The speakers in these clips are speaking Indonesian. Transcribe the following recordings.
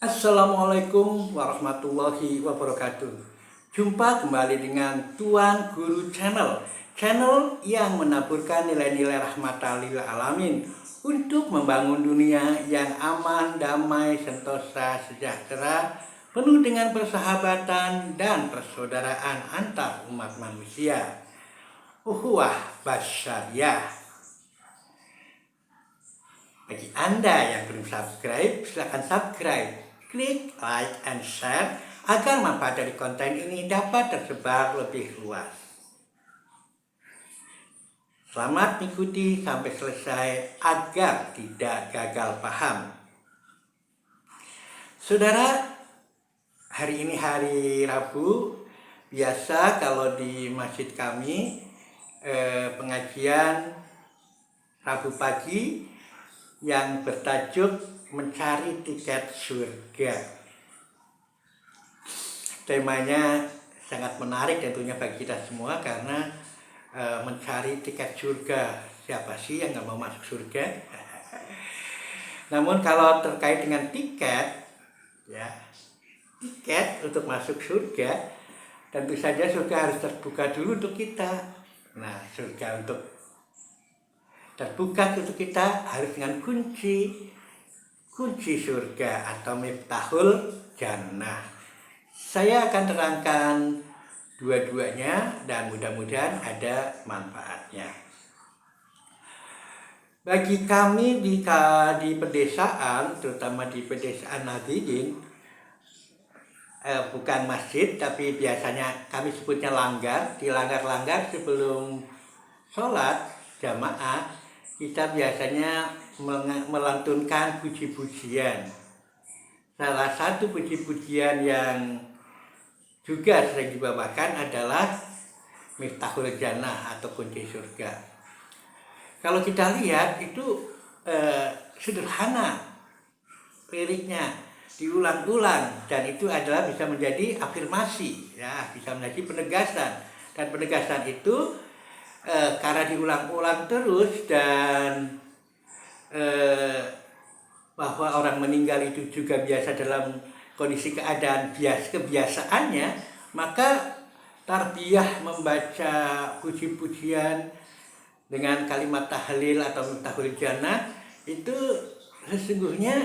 Assalamualaikum warahmatullahi wabarakatuh. Jumpa kembali dengan Tuan Guru Channel, channel yang menaburkan nilai-nilai rahmatan lil alamin untuk membangun dunia yang aman, damai, sentosa, sejahtera, penuh dengan persahabatan dan persaudaraan antar umat manusia. Uhuwah Basyariah. Bagi Anda yang belum subscribe, silahkan subscribe. Klik like and share agar manfaat dari konten ini dapat tersebar lebih luas. Selamat mengikuti sampai selesai agar tidak gagal paham. Saudara, hari ini hari Rabu. Biasa kalau di masjid kami pengajian Rabu pagi yang bertajuk mencari tiket surga. Temanya sangat menarik tentunya bagi kita semua karena mencari tiket surga. Siapa sih yang nggak mau masuk surga? Namun kalau terkait dengan tiket, ya, tiket untuk masuk surga, tentu saja surga harus terbuka dulu untuk kita. Nah, surga untuk terbuka untuk kita harus dengan kunci surga atau miftahul jannah. Saya akan terangkan dua-duanya dan mudah-mudahan ada manfaatnya. Bagi kami di pedesaan, terutama di pedesaan Nadiyin, bukan masjid tapi biasanya kami sebutnya langgar. Di langgar-langgar sebelum sholat jamaah kita biasanya melantunkan puji-pujian. Salah satu puji-pujian yang juga sering dibawakan adalah Miftahul Jannah atau kunci surga. Kalau kita lihat itu sederhana liriknya, diulang-ulang, dan itu adalah bisa menjadi afirmasi, ya, bisa menjadi penegasan. Dan penegasan itu karena diulang-ulang terus dan bahwa orang meninggal itu juga biasa dalam kondisi keadaan kebiasaannya, maka tarbiyah membaca puji-pujian dengan kalimat tahlil atau miftahul jannah itu sesungguhnya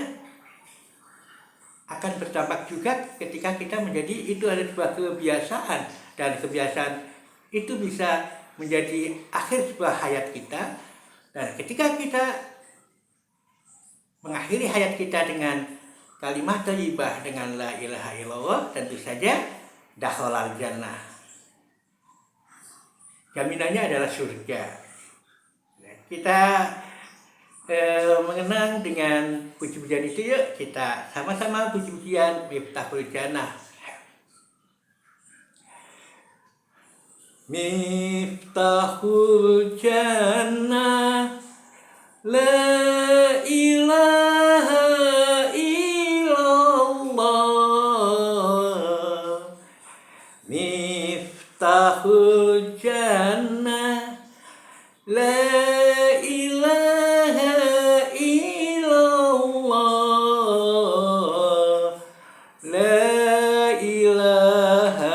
akan berdampak juga ketika kita menjadi itu ada sebuah kebiasaan, dan kebiasaan itu bisa menjadi akhir sebuah hayat kita. Dan ketika kita mengakhiri hayat kita dengan kalimat thayyibah dengan la ilaha illallah, tentu saja dakhalal jannah. Jaminannya adalah surga. Kita mengenang dengan puji-pujian itu, yuk kita sama-sama puji-pujian Miftahul Jannah. Miftahul Jannah, la ilaha illallah. Miftahul Jannah, la ilaha illallah. La ilaha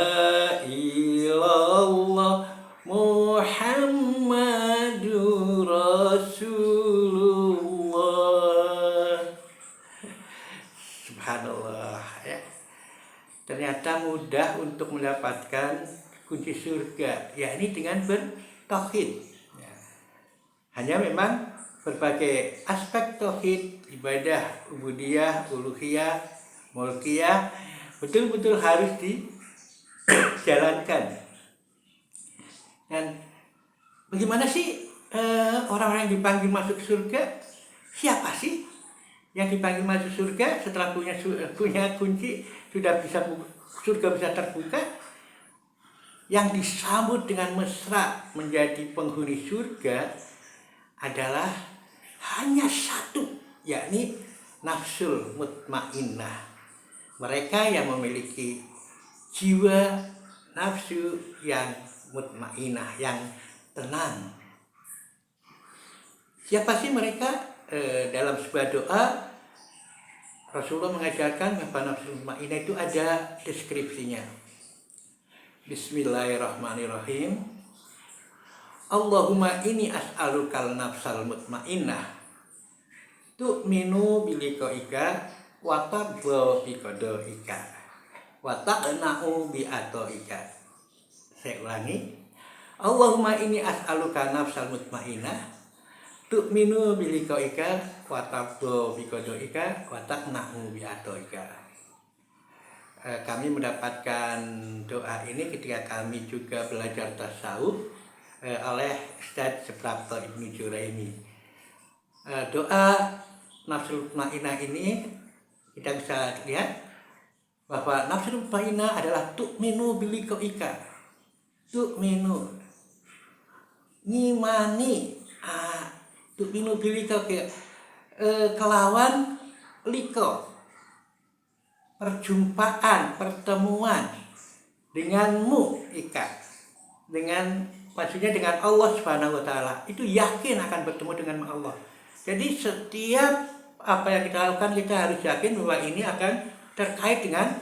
illallah Muhammadur Rasulullah. Subhanallah, ya. Ternyata mudah untuk mendapatkan kunci surga, yakni dengan bertauhid. Ya. Hanya memang berbagai aspek tauhid, ibadah, ubudiyah, uluhiyah, mulkiyah betul-betul harus dijalankan. Dan bagaimana sih orang-orang yang dipanggil masuk surga? Siapa sih yang dipanggil masuk surga setelah punya kunci, surga bisa terbuka? Yang disambut dengan mesra menjadi penghuni surga adalah hanya satu, yakni nafsul mutmainnah. Mereka yang memiliki jiwa nafsu yang mutmainnah, yang tenang. Siapa sih mereka? Dalam sebuah doa Rasulullah mengajarkan bahwa nafsul mutmainnah itu ada deskripsinya. Bismillahirrahmanirrahim. Allahumma inni as'alukal nafsal mutmainnah tu'minu biliqa'ika wa tadha biqada'ika wa taqna'u bi'ata'ika. Saya ulangi. Allahumma inni as'aluka nafsal mutmainnah tu'minu biliqa'ika wa tadha biqada'ika wa taqna'u bi'ata'ika. Kami mendapatkan doa ini ketika kami juga belajar tasawuf oleh Ustaz Suprapto Ibnu Juraimi. Doa nafsul mutmainnah ini kita bisa lihat bahwa nafsul mutmainnah adalah tu'minu biliqa'ika. Tu'minu ngimani, tu'minu biliqa'ika, kelawan liko, perjumpaan, pertemuan denganmu, ika, dengan maksudnya dengan Allah Subhanahu wa taala. Itu yakin akan bertemu dengan Allah. Jadi setiap apa yang kita lakukan kita harus yakin bahwa ini akan terkait dengan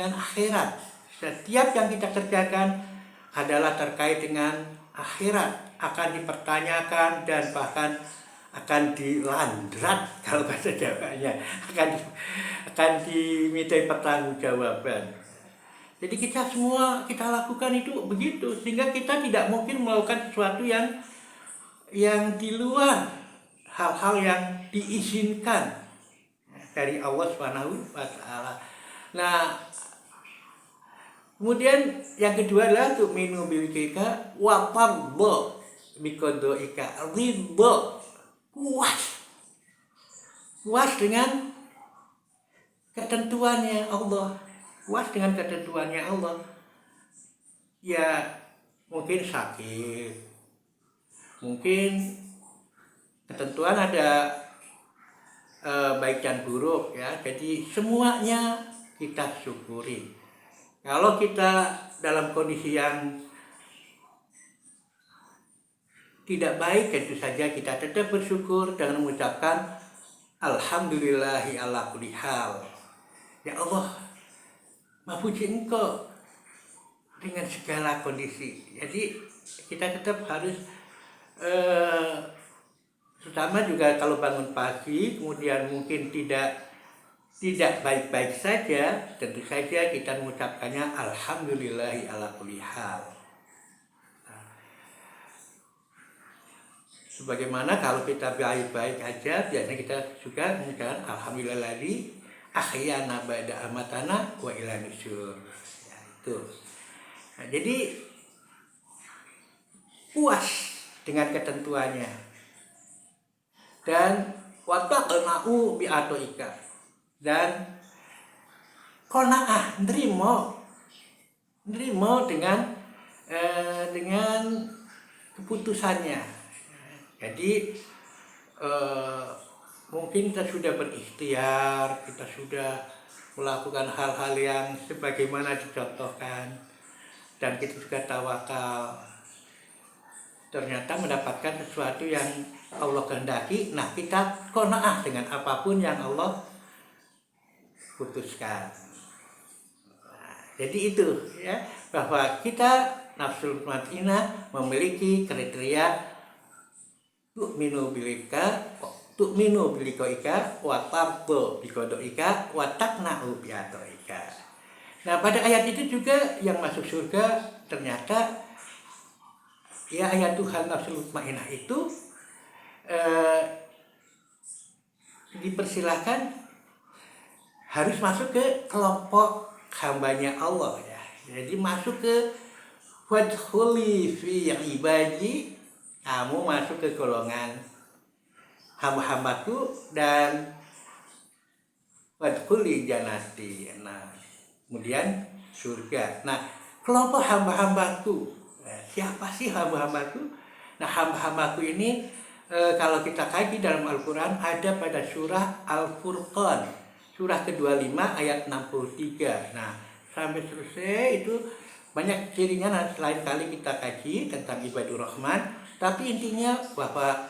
akhirat. Setiap yang kita kerjakan adalah terkait dengan akhirat, akan dipertanyakan dan bahkan akan dilandrat kalau bahasa Jawanya, akan dimintai pertanggungjawaban. Jadi kita semua kita lakukan itu begitu, sehingga kita tidak mungkin melakukan sesuatu yang di luar hal-hal yang diizinkan dari Allah Subhanahu wa taala. Nah, kemudian yang kedua adalah tu'minu biliqa'ika wa tadha biqada'ika, ridha, puas dengan ketentuannya Allah. Puas dengan ketentuannya Allah. Ya mungkin sakit, mungkin ketentuan ada baik dan buruk ya. Jadi semuanya kita syukuri. Kalau kita dalam kondisi yang tidak baik, tentu saja kita tetap bersyukur dengan mengucapkan alhamdulillahi ala kulli hal. Ya Allah, Mapuji Engkau dengan segala kondisi. Jadi kita tetap harus terutama juga kalau bangun pagi kemudian mungkin tidak baik-baik saja, tentu saja kita mengucapkannya alhamdulillahi ala kulli hal. Sebagaimana kalau kita baik-baik aja, biasanya kita juga mengucapkan alhamdulillahilladzi ahyana ba'da amatana wa ila nusyur. Ya, itu. Nah, jadi puas dengan ketentuannya. Dan wa taqna'u bi'ata'ika. Dan qanaah, nerimo dengan keputusannya. Jadi mungkin kita sudah berikhtiar, kita sudah melakukan hal-hal yang sebagaimana dicontohkan, dan kita juga tawakal. Ternyata mendapatkan sesuatu yang Allah kehendaki, nah kita qanaah dengan apapun yang Allah putuskan. Nah, jadi itu ya, bahwa kita nafsul mutmainnah memiliki kriteria tu'minu biliqa'ika wa tadha biqada'ika wa taqna'u bi'ata'ika. Nah, pada ayat itu juga yang masuk surga ternyata ya ayat Tuhan nafsul mutmainnah itu dipersilahkan harus masuk ke kelompok hambanya Allah ya. Jadi masuk ke wadkhuli fi ibadi, kamu masuk ke golongan hamba-hambaku, dan wadkhuli jannati. Nah, kemudian surga. Nah, kelompok hamba-hambaku. Siapa sih hamba-hambaku? Nah, hamba-hambaku ini kalau kita kaji dalam Al-Quran ada pada surah Al-Furqan, surah ke-25 ayat 63. Nah, sampai selesai itu banyak cirinya, nah, selain kali kita kaji tentang ibadur rahman, tapi intinya bahwa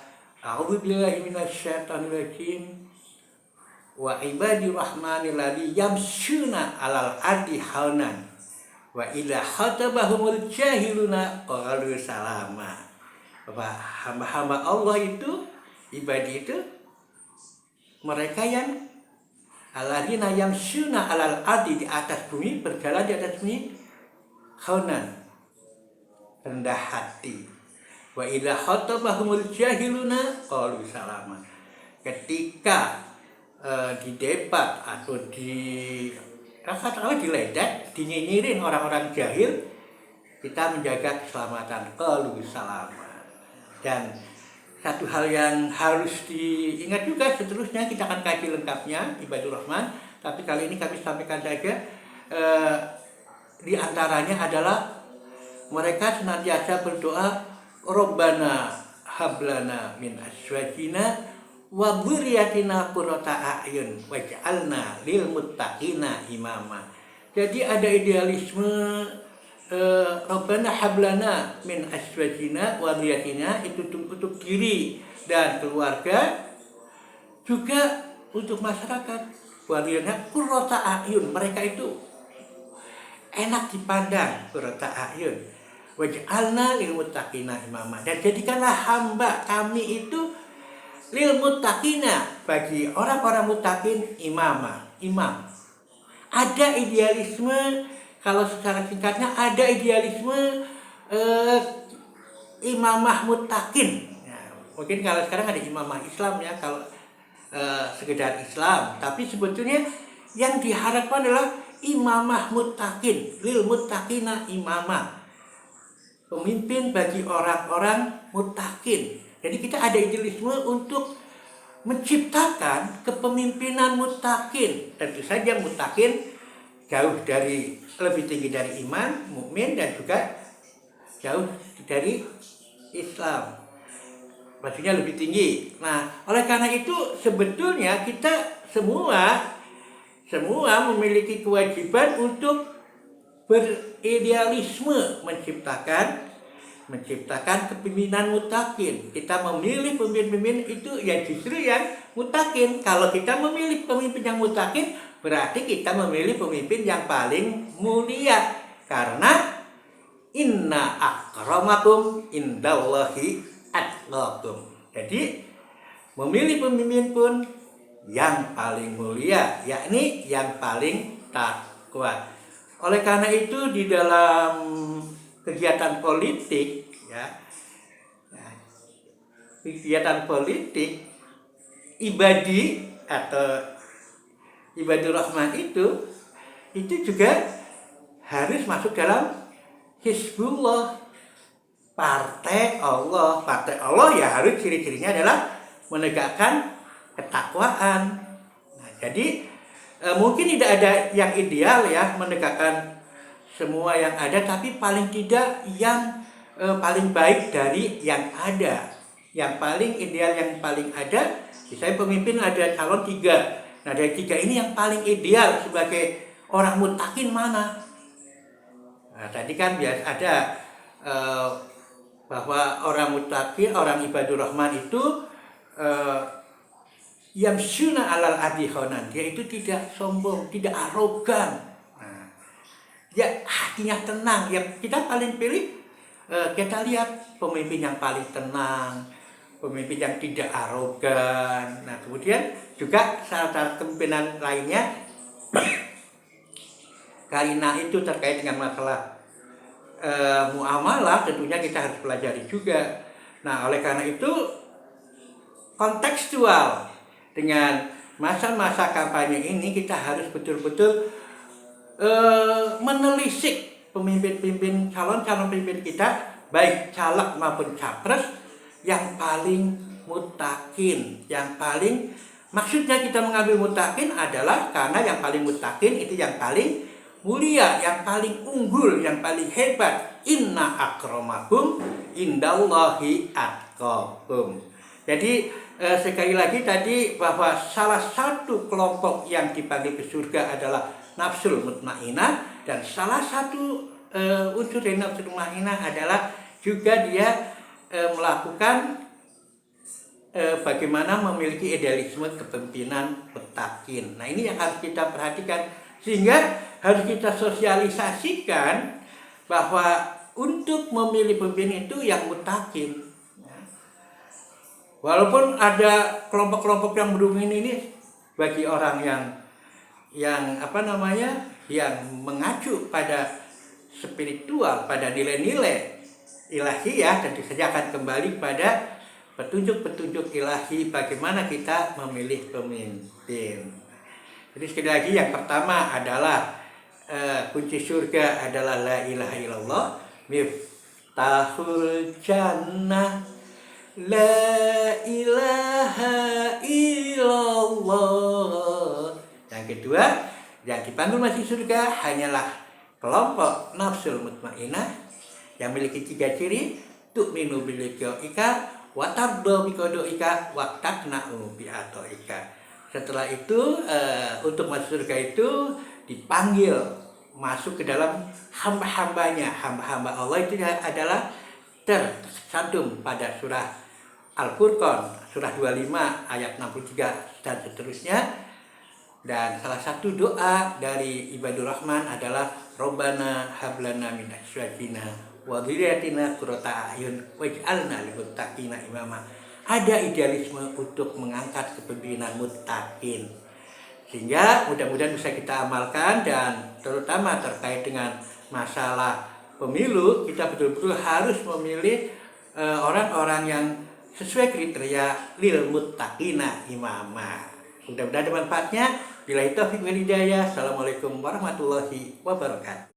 A'udzubillahi minasyaitonirrajim. Wa ibadir rahmanil ladzi yamshuna 'alal ardi haunan wa idza khatabahumul jahiluna qalu salama. Bahwa hamba-hamba Allah itu, ibadi itu, mereka yang alladzina yamshuna 'alal ardi, di atas bumi, berjalan di atas bumi, haunan, rendah hati. Wa idza khatabahumul jahiluna qalu salama. Ketika di debat atau katakanlah diledek, dinyinyirin orang-orang jahil, kita menjaga keselamatan, qalu salama. Dan satu hal yang harus diingat juga, seterusnya kita akan kaji lengkapnya Ibadur Rahman, tapi kali ini kami sampaikan saja di antaranya adalah mereka senantiasa berdoa, Rabbana hablana min azwajina wa dzurriyyatina qurrata a'yun waj'alna lil muttaqina imama. Jadi ada idealisme Rabbana hablana min azwajina wa dzurriyyatina, itu untuk diri dan keluarga, juga untuk masyarakat. Wa dzurriyyatina qurrata a'yun, mereka itu enak dipandang, qurrata a'yun. Waj'alna lil muttaqina imama, dan jadikanlah hamba kami itu lil muttaqina, bagi orang-orang muttaqin, imam. Ada idealisme, kalau secara singkatnya ada idealisme imamah muttaqin. Ya, mungkin kalau sekarang ada imamah Islam ya, kalau sekedar Islam, tapi sebetulnya yang diharapkan adalah imamah muttaqin, lil muttaqina imamah, pemimpin bagi orang-orang muttaqin. Jadi kita ada idealisme untuk menciptakan kepemimpinan muttaqin. Tentu saja muttaqin jauh dari, lebih tinggi dari iman, mukmin, dan juga jauh dari Islam. Maksudnya lebih tinggi. Nah, oleh karena itu sebetulnya kita semua memiliki kewajiban untuk beridealisme menciptakan kepemimpinan muttaqin. Kita memilih pemimpin itu yang justru yang muttaqin. Kalau kita memilih pemimpin yang muttaqin, berarti kita memilih pemimpin yang paling mulia. Karena inna akramakum indallahi atqakum. Jadi memilih pemimpin pun yang paling mulia, yakni yang paling takwa. Oleh karena itu di dalam kegiatan politik kegiatan politik, ibadi atau Ibadur Rahman itu juga harus masuk dalam Hizbullah, partai Allah. Partai Allah ya harus ciri-cirinya adalah menegakkan ketakwaan. Nah, jadi mungkin tidak ada yang ideal ya menegakkan semua yang ada, tapi paling tidak yang paling baik dari yang ada. Yang paling ideal, yang paling ada, misalnya pemimpin ada calon 3. Nah, dari 3 ini yang paling ideal sebagai orang muttaqin mana? Nah, tadi kan biasa ada bahwa orang muttaqin, orang Ibadur Rahman itu yamshuna 'alal ardi haunan, dia itu tidak sombong, tidak arogan. Nah, dia hatinya tenang. Ya, kita paling pilih, kita lihat pemimpin yang paling tenang, pemimpin yang tidak arogan. Nah, kemudian juga syarat kepemimpinan lainnya karena itu terkait dengan masalah muamalah, tentunya kita harus pelajari juga. Nah, oleh karena itu kontekstual dengan masa-masa kampanye ini, kita harus betul-betul menelisik pemimpin-pemimpin, calon-calon pemimpin kita, baik caleg maupun capres, yang paling muttaqin, yang paling, maksudnya kita mengambil muttaqin adalah karena yang paling muttaqin itu yang paling mulia, yang paling unggul, yang paling hebat. Inna akramakum indallahi atqakum. Jadi sekali lagi tadi bahwa salah satu kelompok yang dipanggil ke surga adalah nafsul mutmainah, dan salah satu unsur dari nafsul mutmainah adalah juga dia melakukan bagaimana memiliki idealisme kepemimpinan mutakin. Nah, ini yang harus kita perhatikan, sehingga harus kita sosialisasikan bahwa untuk memilih pemimpin itu yang mutakin. Walaupun ada kelompok-kelompok yang berumin ini bagi orang yang yang mengacu pada spiritual, pada nilai-nilai ilahiyah, tentu saja akan kembali pada petunjuk-petunjuk ilahi bagaimana kita memilih pemimpin. Jadi sekali lagi, yang pertama adalah kunci surga adalah la ilaha illallah, miftahul jannah, la ilaha illallah. Yang kedua, yang dipanggil masuk surga hanyalah kelompok nafsul mutmainnah yang memiliki 3 ciri: tu'minu biliqa'ika, wa tardha biqada'ika, wa taqna'u bi'ata'ika. Setelah itu untuk masuk surga itu dipanggil masuk ke dalam hamba-hambanya. Hamba-hamba Allah itu adalah tercantum pada surah Al-Furqan, surah 25 ayat 63 dan seterusnya. Dan salah satu doa dari ibadur rahman adalah Robbana hablana min azwajina wa dzurriyyatina qurrata a'yun waj'alna lil muttaqina imama. Ada idealisme untuk mengangkat kepemimpinan muttaqin, sehingga mudah-mudahan bisa kita amalkan. Dan terutama terkait dengan masalah pemilu, kita betul-betul harus memilih orang-orang yang sesuai kriteria lil muttaqina imama. Mudah-mudahan ada manfaatnya. Billahi taufiq wal hidayah. Assalamualaikum warahmatullahi wabarakatuh.